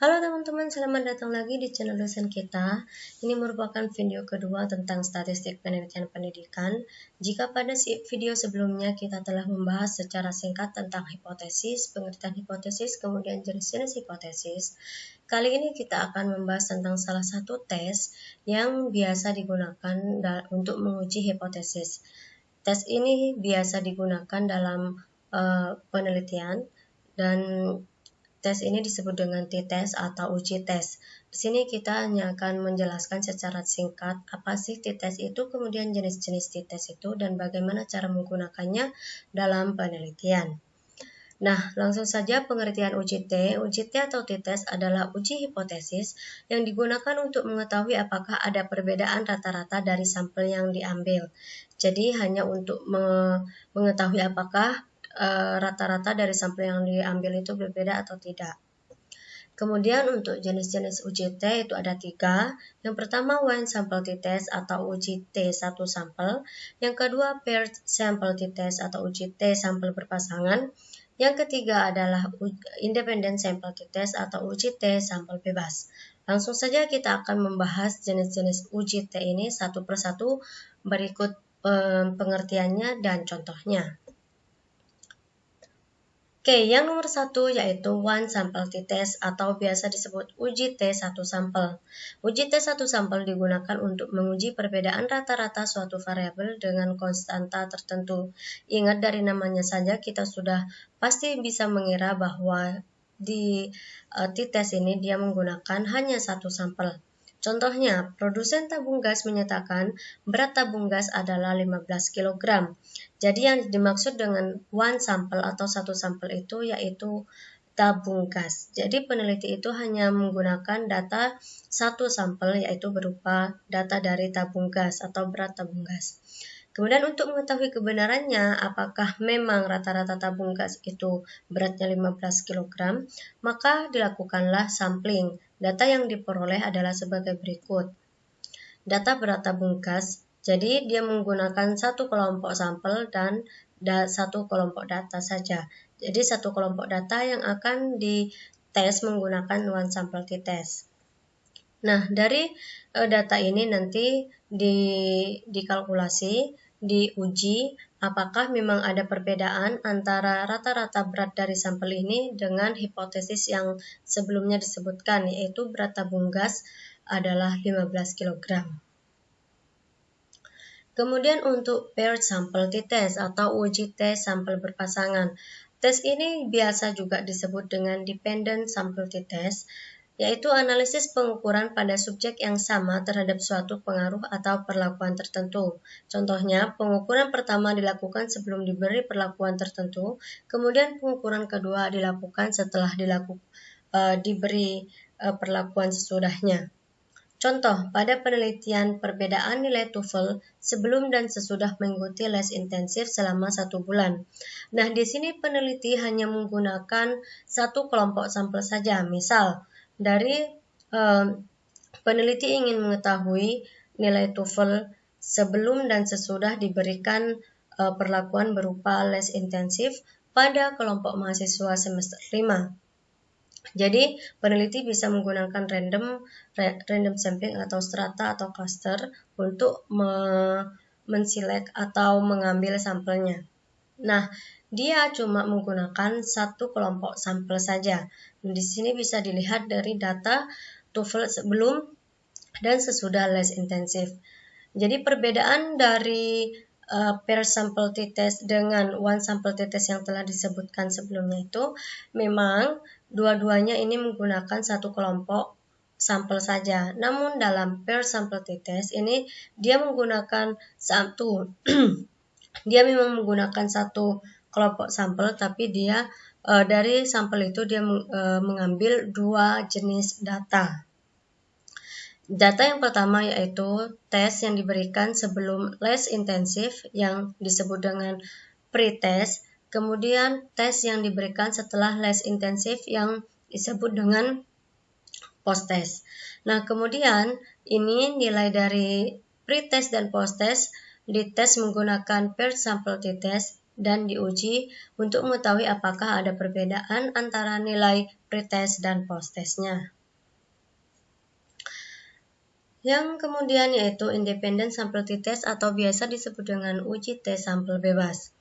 Halo teman-teman, selamat datang lagi di channel dosen kita. Ini merupakan video kedua tentang statistik penelitian pendidikan. Jika pada video sebelumnya kita telah membahas secara singkat tentang hipotesis, pengertian hipotesis, kemudian jenis-jenis hipotesis, kali ini kita akan membahas tentang salah satu tes yang biasa digunakan untuk menguji hipotesis. Tes ini biasa digunakan dalam penelitian dan tes ini disebut dengan t-test atau uji tes. Di sini kita hanya akan menjelaskan secara singkat apa sih t-test itu, kemudian jenis-jenis t-test itu, dan bagaimana cara menggunakannya dalam penelitian. Nah, langsung saja pengertian uji T. Uji T atau t-test adalah uji hipotesis yang digunakan untuk mengetahui apakah ada perbedaan rata-rata dari sampel yang diambil. Jadi hanya untuk mengetahui apakah rata-rata dari sampel yang diambil itu berbeda atau tidak. Kemudian untuk jenis-jenis uji T itu ada 3. Yang pertama one sample t-test atau uji T satu sampel. Yang kedua paired sample t-test atau uji T sampel berpasangan. Yang ketiga adalah independent sample t-test atau uji T sampel bebas. Langsung saja kita akan membahas jenis-jenis uji T ini satu persatu berikut pengertiannya dan contohnya. Oke, yang nomor 1 yaitu one sample t-test atau biasa disebut uji T satu sampel. Uji T satu sampel digunakan untuk menguji perbedaan rata-rata suatu variabel dengan konstanta tertentu. Ingat dari namanya saja kita sudah pasti bisa mengira bahwa di t-test ini dia menggunakan hanya satu sampel. Contohnya, produsen tabung gas menyatakan berat tabung gas adalah 15 kg. Jadi yang dimaksud dengan one sample atau satu sampel itu yaitu tabung gas. Jadi peneliti itu hanya menggunakan data satu sampel yaitu berupa data dari tabung gas atau berat tabung gas. Kemudian untuk mengetahui kebenarannya apakah memang rata-rata tabung gas itu beratnya 15 kg, maka dilakukanlah sampling. Data yang diperoleh adalah sebagai berikut. Data berat tabung gas, jadi dia menggunakan satu kelompok sampel dan satu kelompok data saja. Jadi satu kelompok data yang akan dites menggunakan one sample t-test. Nah, dari data ini nanti dikalkulasi, diuji apakah memang ada perbedaan antara rata-rata berat dari sampel ini dengan hipotesis yang sebelumnya disebutkan, yaitu berat tabung gas adalah 15 kg. Kemudian untuk paired sample t-test atau uji tes sampel berpasangan. Tes ini biasa juga disebut dengan dependent sample t-test, yaitu analisis pengukuran pada subjek yang sama terhadap suatu pengaruh atau perlakuan tertentu. Contohnya, pengukuran pertama dilakukan sebelum diberi perlakuan tertentu, kemudian pengukuran kedua dilakukan setelah diberi perlakuan sesudahnya. Contoh, pada penelitian perbedaan nilai TOEFL sebelum dan sesudah mengikuti les intensif selama 1 bulan. Nah, di sini peneliti hanya menggunakan satu kelompok sampel saja. Misal, dari peneliti ingin mengetahui nilai TOEFL sebelum dan sesudah diberikan perlakuan berupa les intensif pada kelompok mahasiswa semester 5. Jadi, peneliti bisa menggunakan random sampling atau strata atau cluster untuk menselek atau mengambil sampelnya. Nah, dia cuma menggunakan satu kelompok sampel saja. Di sini bisa dilihat dari data TOEFL sebelum dan sesudah les intensif. Jadi, perbedaan dari pair sample t-test dengan one sample t-test yang telah disebutkan sebelumnya itu memang dua-duanya ini menggunakan satu kelompok sampel saja. Namun dalam pair sample t-test ini dia menggunakan dia memang menggunakan satu kelompok sampel, tapi dia dari sampel itu dia mengambil dua jenis data. Data yang pertama yaitu tes yang diberikan sebelum les intensif yang disebut dengan pre-test, kemudian tes yang diberikan setelah les intensif yang disebut dengan post-test. Nah, kemudian ini nilai dari pre-test dan post-test dites menggunakan paired sample t-test dan diuji untuk mengetahui apakah ada perbedaan antara nilai pretest dan posttestnya. Yang kemudian yaitu independent sample t-test atau biasa disebut dengan uji tes sampel bebas.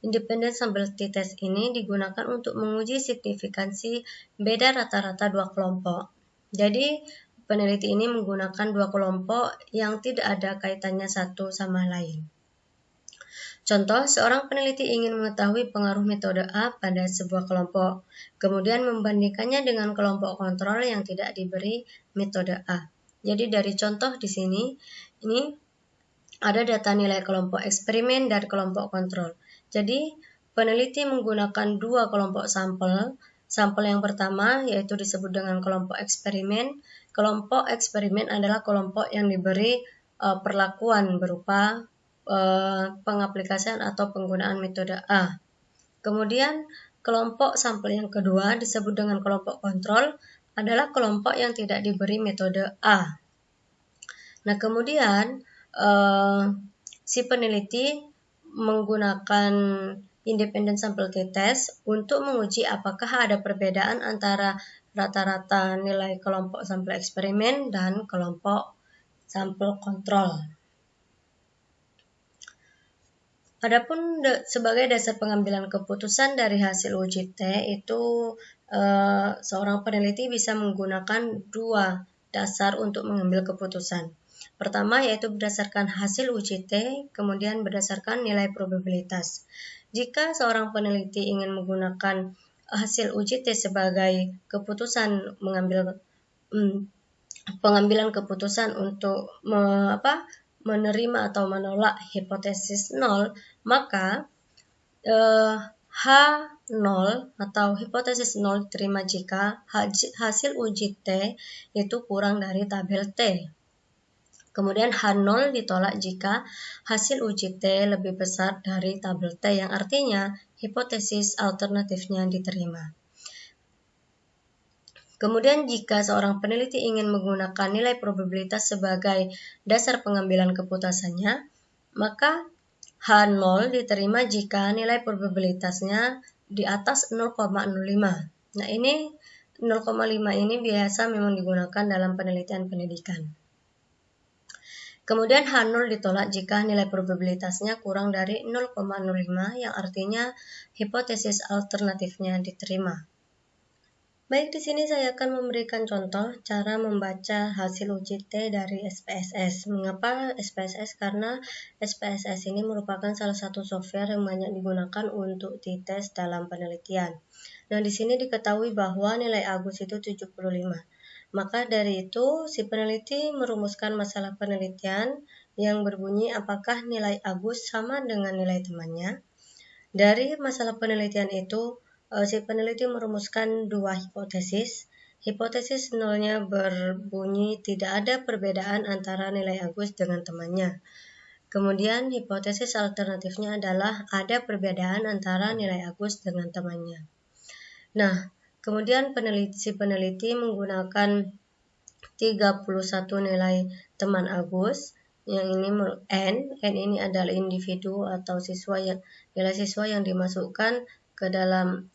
Independent sample t-test ini digunakan untuk menguji signifikansi beda rata-rata dua kelompok. Jadi, peneliti ini menggunakan dua kelompok yang tidak ada kaitannya satu sama lain. Contoh, seorang peneliti ingin mengetahui pengaruh metode A pada sebuah kelompok, kemudian membandingkannya dengan kelompok kontrol yang tidak diberi metode A. Jadi dari contoh di sini, ini ada data nilai kelompok eksperimen dan kelompok kontrol. Jadi peneliti menggunakan dua kelompok sampel. Sampel yang pertama yaitu disebut dengan kelompok eksperimen. Kelompok eksperimen adalah kelompok yang diberi perlakuan berupa pengaplikasian atau penggunaan metode A. Kemudian kelompok sampel yang kedua disebut dengan kelompok kontrol adalah kelompok yang tidak diberi metode A. Nah, kemudian si peneliti menggunakan independent sample t-test untuk menguji apakah ada perbedaan antara rata-rata nilai kelompok sampel eksperimen dan kelompok sampel kontrol. Adapun sebagai dasar pengambilan keputusan dari hasil uji T itu seorang peneliti bisa menggunakan dua dasar untuk mengambil keputusan. Pertama yaitu berdasarkan hasil uji T, kemudian berdasarkan nilai probabilitas. Jika seorang peneliti ingin menggunakan hasil uji T sebagai keputusan pengambilan keputusan untuk menerima atau menolak hipotesis 0, maka H0 atau hipotesis 0 diterima jika hasil uji T itu kurang dari tabel T. Kemudian H0 ditolak jika hasil uji T lebih besar dari tabel T, yang artinya hipotesis alternatifnya diterima. Kemudian jika seorang peneliti ingin menggunakan nilai probabilitas sebagai dasar pengambilan keputusannya, maka H0 diterima jika nilai probabilitasnya di atas 0,05. Nah, ini 0,5 ini biasa memang digunakan dalam penelitian pendidikan. Kemudian H0 ditolak jika nilai probabilitasnya kurang dari 0,05, yang artinya hipotesis alternatifnya diterima. Baik, di sini saya akan memberikan contoh cara membaca hasil uji T dari SPSS. Mengapa SPSS? Karena SPSS ini merupakan salah satu software yang banyak digunakan untuk t-test dalam penelitian. Nah, di sini diketahui bahwa nilai Agus itu 75. Maka dari itu, si peneliti merumuskan masalah penelitian yang berbunyi apakah nilai Agus sama dengan nilai temannya. Dari masalah penelitian itu, si peneliti merumuskan dua hipotesis. Hipotesis nolnya berbunyi tidak ada perbedaan antara nilai Agus dengan temannya. Kemudian hipotesis alternatifnya adalah ada perbedaan antara nilai Agus dengan temannya. Nah, kemudian si peneliti menggunakan 31 nilai teman Agus, yang ini N ini adalah individu atau nilai siswa yang dimasukkan ke dalam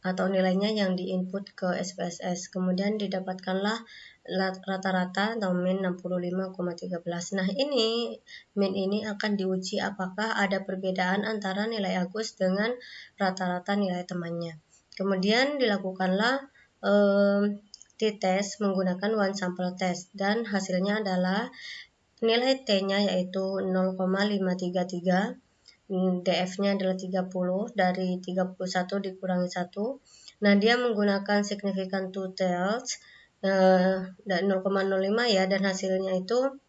atau nilainya yang diinput ke SPSS. Kemudian didapatkanlah rata-rata atau min 65,13. Nah, min ini akan diuji apakah ada perbedaan antara nilai Agus dengan rata-rata nilai temannya. Kemudian dilakukanlah t-test menggunakan one sample test, dan hasilnya adalah nilai T-nya yaitu 0,533, DF-nya adalah 30, dari 31 dikurangi 1. Nah, dia menggunakan signifikan two tails dan 0,05 ya, dan hasilnya itu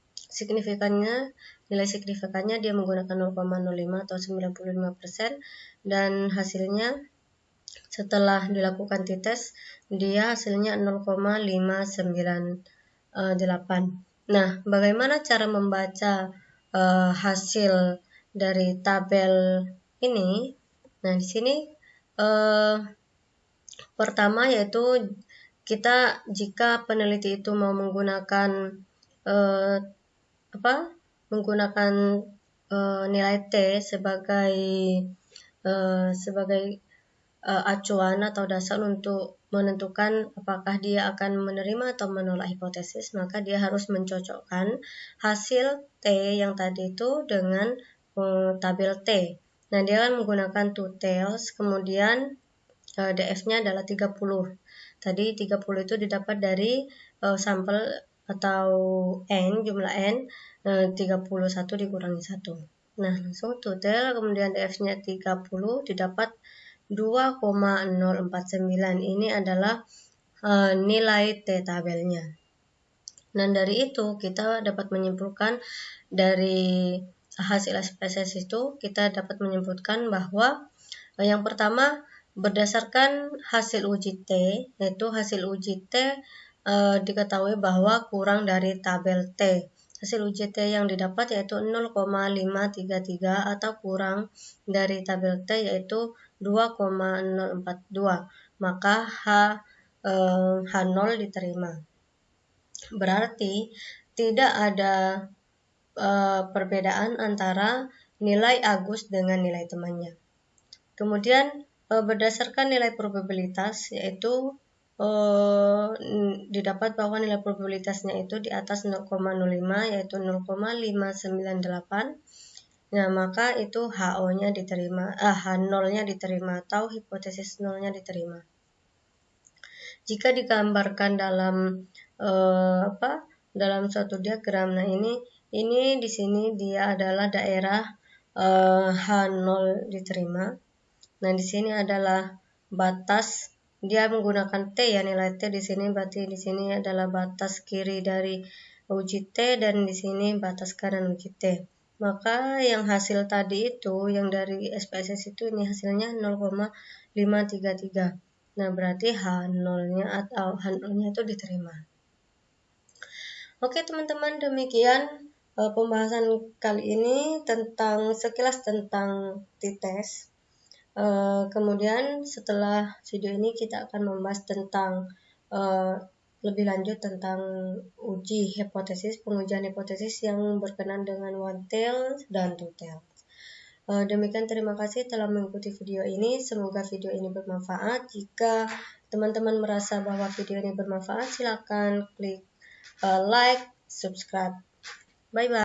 nilai signifikannya dia menggunakan 0,05 atau 95%, dan hasilnya setelah dilakukan t-test dia hasilnya 0,598. Nah, bagaimana cara membaca hasil dari tabel ini? Nah, di sini pertama yaitu jika peneliti itu mau menggunakan nilai T sebagai sebagai acuan atau dasar untuk menentukan apakah dia akan menerima atau menolak hipotesis, maka dia harus mencocokkan hasil T yang tadi itu dengan tabel T. Nah, dia akan menggunakan two tails, kemudian DF-nya adalah 30. Tadi 30 itu didapat dari sampel atau N, jumlah N, 31 dikurangi 1. Nah, langsung total, kemudian DF-nya 30 didapat 2,049. Ini adalah nilai T tabelnya. Dan dari itu kita dapat menyimpulkan dari hasil SPSS itu kita dapat menyimpulkan bahwa yang pertama berdasarkan hasil uji T, yaitu hasil uji T diketahui bahwa kurang dari tabel T. Hasil uji T yang didapat yaitu 0,533 atau kurang dari tabel T yaitu 2,042. Maka H0 diterima. Berarti tidak ada perbedaan antara nilai Agus dengan nilai temannya. Kemudian berdasarkan nilai probabilitas yaitu didapat bahwa nilai probabilitasnya itu di atas 0,05 yaitu 0,598. Nah, maka itu HO-nya diterima, H0-nya diterima atau hipotesis 0-nya diterima. Jika digambarkan dalam dalam suatu diagram, nah ini di sini dia adalah daerah H0 diterima. Nah, di sini adalah batas, dia menggunakan T ya, nilai T di sini, berarti di sini adalah batas kiri dari uji T dan di sini batas kanan uji T. Maka yang hasil tadi itu, yang dari SPSS itu, ini hasilnya 0,533. Nah, berarti H0-nya atau H0-nya itu diterima. Oke teman-teman, demikian pembahasan kali ini tentang sekilas tentang t-test. Kemudian setelah video ini kita akan membahas tentang lebih lanjut tentang uji hipotesis, pengujian hipotesis yang berkenaan dengan one tail dan two tail. Demikian, terima kasih telah mengikuti video ini. Semoga video ini bermanfaat. Jika teman-teman merasa bahwa video ini bermanfaat, silakan klik like, subscribe. Bye bye.